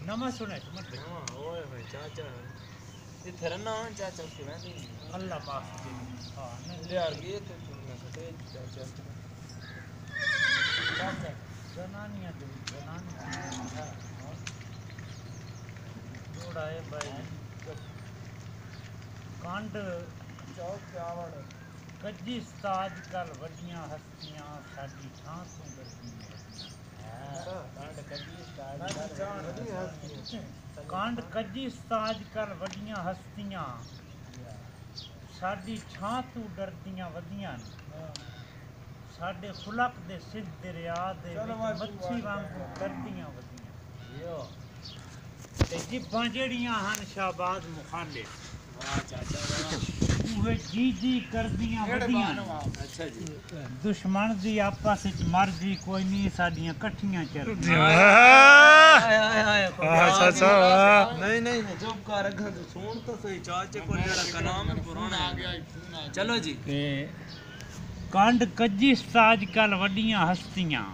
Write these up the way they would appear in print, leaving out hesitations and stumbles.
नमा सुने मत हाँ ओए भाई चाचा इधर ना चाचा के मैं नहीं अल्लाह माफ दे हां ले यार ये तो ना कटे चाचा चाचा जनानियां दे जनानियां जोड़ा है भाई कांड चौक चावड़ कजी साज कल वड्डियां हस्तियां साडी थां तो दरदियां कांड कजी साज कल वड्डियां हस्तियां साडी छां तू डरदियां वधियां साडे खुलक दे सिद्ध दरिया दे मच्छी वांगू करदियां वधियां ते जिब्बां जेड़ियां हन शाहबाज मुखालिफ वाह चाचा वाह उहे जी जी करदियां वधियां अच्छा जी दुश्मन दी आपस विच मर्जी कोई नहीं साडियां कट्ठियां चलदियां चाचा नहीं नहीं चुप कर रखा तो सुन तो सही चाचे को जेड़ा कलाम है पुराना आ गया चलो जी कंड कजी साज कल वड्डियां हस्तियां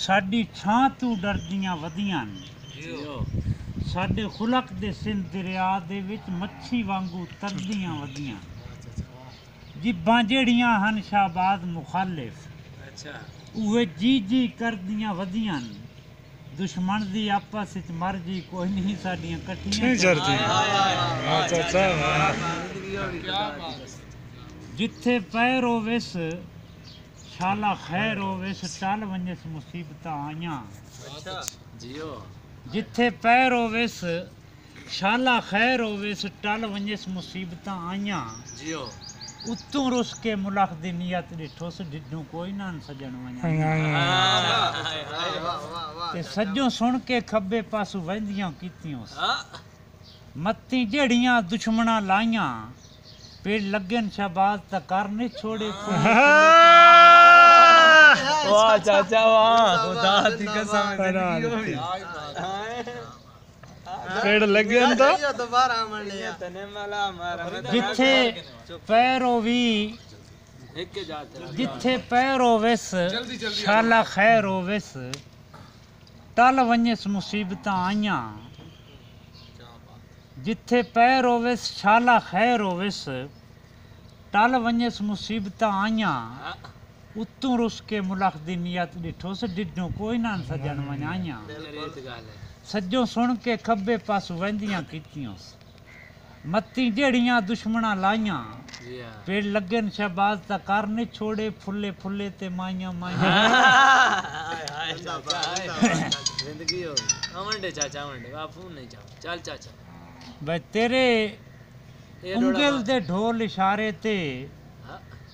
साडी छां तू डरदियां वधियां जियो साडे खुलक दे सिंध दरिया दे विच मच्छी वांगू तरदियां वधियां जिब्बां जेड़ियां हन शाहबाज मुखालिफ अच्छा उहे जी जी करदियां वधियां दुश्मन दी आपस विच मर्जी कोई नहीं साडियां कट्ठियां चलदी चाचा जिथे पैर होवेस शाला खैर होवेस टल वंजस मुसीबतां आईयां अच्छा जियो जिथे पैर होवेस शाला खैर होवेस टल वंजस मुसीबतां आईयां जियो उत्तों रुस के मुलख दी नियत डिठोस डिडू कोई ना सजण वञा ते सज्जों सुन के खब्बे पासों वंदियां कीतियों मत्ती जेड़ियां दुश्मना लाइयां पेड़ लगन शहबाज ता कर नहीं छोड़े वाह चाचा वाह खुदा दी कसम पेड़ लगे न तो दोबारा मन लिया तने मला मारा जिथे पैर होवी एक जाते जिथे पैर होवेस शाला खैर होवेस टल वंजस मुसीबतां आईयां जिथे पैर होवेस शाला खैर होवेस टल वंजस मुसीबतां आईयां उत्तों रुस के मुलख दी नियत डिठोस डिडू कोई ना सजण वञाइयां सज्जों सुन के खब्बे पास वंदियां कीतियों मत्ती जेड़ियां दुश्मना लाइयां पेड़ लगन शहबाज ता कर नहीं छोड़े फुल्ले फुल्ले ते माइयां माइयां जिंदगी हो अमंडे चाचा अमंडे बापू नहीं जाओ चल चाचा भाई तेरे उंगल दे ढोल इशारे ते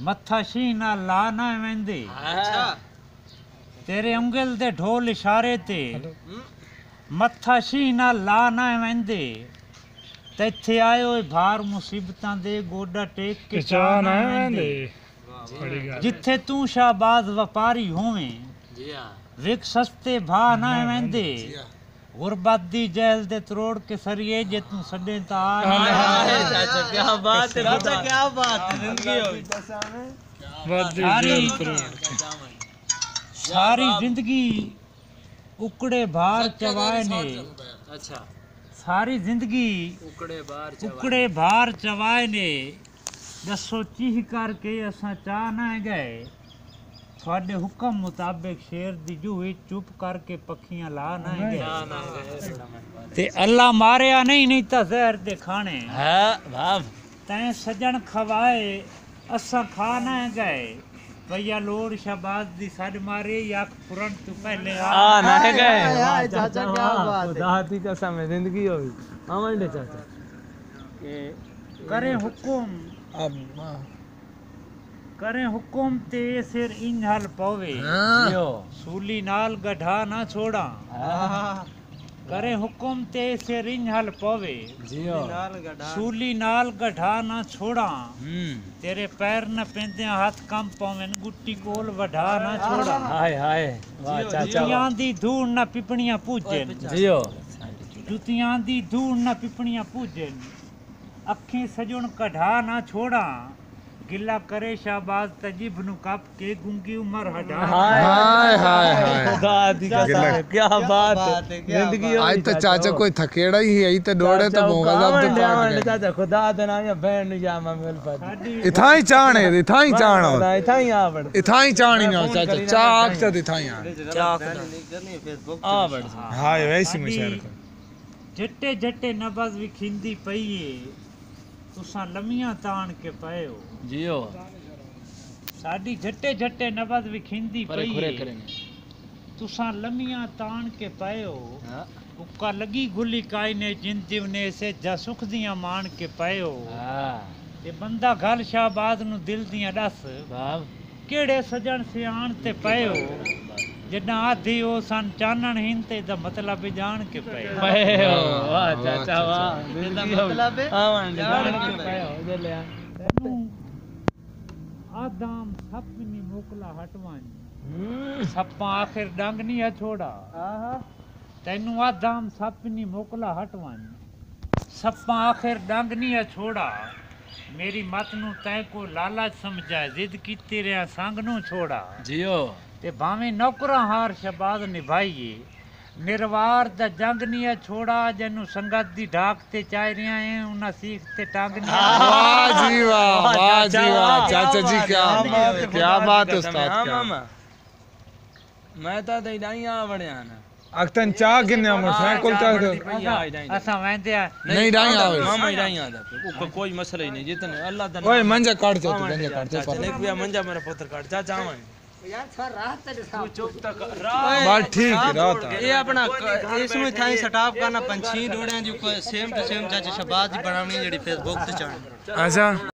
मत्था शी ना ला ना वेंदे अच्छा तेरे उंगल दे ढोल इशारे ते मत्था शी ना ला ना वेंदे ते इत्थे आयो भार मुसीबतां दे गोडा टेक के चा ना वेंदे जिथे तू शाहबाज व्यापारी होवें जी हां विक सस्ते भा ना वेंदे गुरबत दी जेल दे तरोड़ के सरिए जे तू सडे ता चाचा क्या बात है चाचा क्या बात है जिंदगी होगी सारी जिंदगी उकड़े भार चवाए ने अच्छा सारी जिंदगी उकड़े भार चवाए ने दसो चीह करके असां चा ना गए थोड़े हुक्म मुताबिक शेर दी जूही चुप करके पखियां ला ना गए ते अल्लाह मारिया नहीं ता जहर दे खाने तैं सजन खवाए असां खा ना गए भैया लोड़ शहबाज दी सड मारे या पुरन तू पहले आ ना गए चाचा क्या बात है खुदा दी कसम है जिंदगी होगी अमंडे चाचा करे हुकुम करे हुकुम ते सिर इंझल पवे सूली नाल गढ़ा ना छोड़ा करे हुकुम ते सिर इंझल पवे सूली नाल गढ़ा ना छोड़ा तेरे पैर न पेंदे हाथ कम पवन गुट्टी कोल वढ़ा ना छोड़ा हाय हाय वाह चाचा जुतियां दी धूड़ न पिपणियां पूजन जियो जुतियां दी धूड़ न पिपणियां पूजन अखी सजुन कढ़ा ना छोड़ा गिला करे शाबाज तजीब नु कप के गुंगी उम्र हटा हाय हाय हाय खुदा दी कसम क्या बात है जिंदगी आज तो चाचा कोई थकेड़ा ही है तो दौड़े तो मोगा जब तो पाट गए चाचा खुदा दे नाम या बहन नु जा मिल पा इथा ही चाण है इथा ही चाण इथा ही आ बड़ इथा ही चाणी ना चाचा चाक तो इथा ही चाक करनी फेसबुक आ बड़ हाय वैसी मशहूर जट्टे जट्टे नबज भी खिंदी पई है तुसा लमियां तान के पयो जियो साडी जट्टे जट्टे नबज भी खिंदी पई है तुसा लमियां तान के पयो उक्का लगी गुली काई ने जिन जीवने से जा सुख दियां मान के पयो ते बंदा गल शाहबाज नु दिल दियां दस केड़े सजन सियाण ते पयो जदा आधी ओ सन चानण हिन ते दा मतलब जान के पयो वाह चाचा वाह मतलब आवन जान के पयो जले आदम सपनी मोकला हटवानी सप्पा आखिर डंग नहीं है छोड़ा तेनू आदम सपनी मोकला हटवानी सप्पा आखिर डंग नहीं है छोड़ा मेरी मत नु तै को लालच समझा जिद कीती रहा संग नु छोड़ा जियो ते भाਵੇਂ नौकरा हार शबाद निभाइए निर्वार दा जंग नहीं है छोड़ा जनु संगत दी ढाक ते चाह रिया है उना सीख ते टांग नहीं वाह जी वाह चाचा जी क्या बात है उस्ताद क्या मैं तो दई आ वणया ना अक्तन चा गिन्ने मोटरसाइकिल चा असा वेंदे नहीं डाई आवे मामा ही डाई आदा कोई मसला ही नहीं जितने अल्लाह दा ओए मंजा काट चो तू मंजा काट चो नहीं पिया मंजा मेरा पुत्र काट जा जावा यार सर रात तू चुप तक बात ठीक है रात ये अपना इसमें थाई स्टाफ करना पंछी डोड़ियां जो सेम टू सेम चाचा शबाज दी बनावनी जेडी फेसबुक ते चाण अच्छा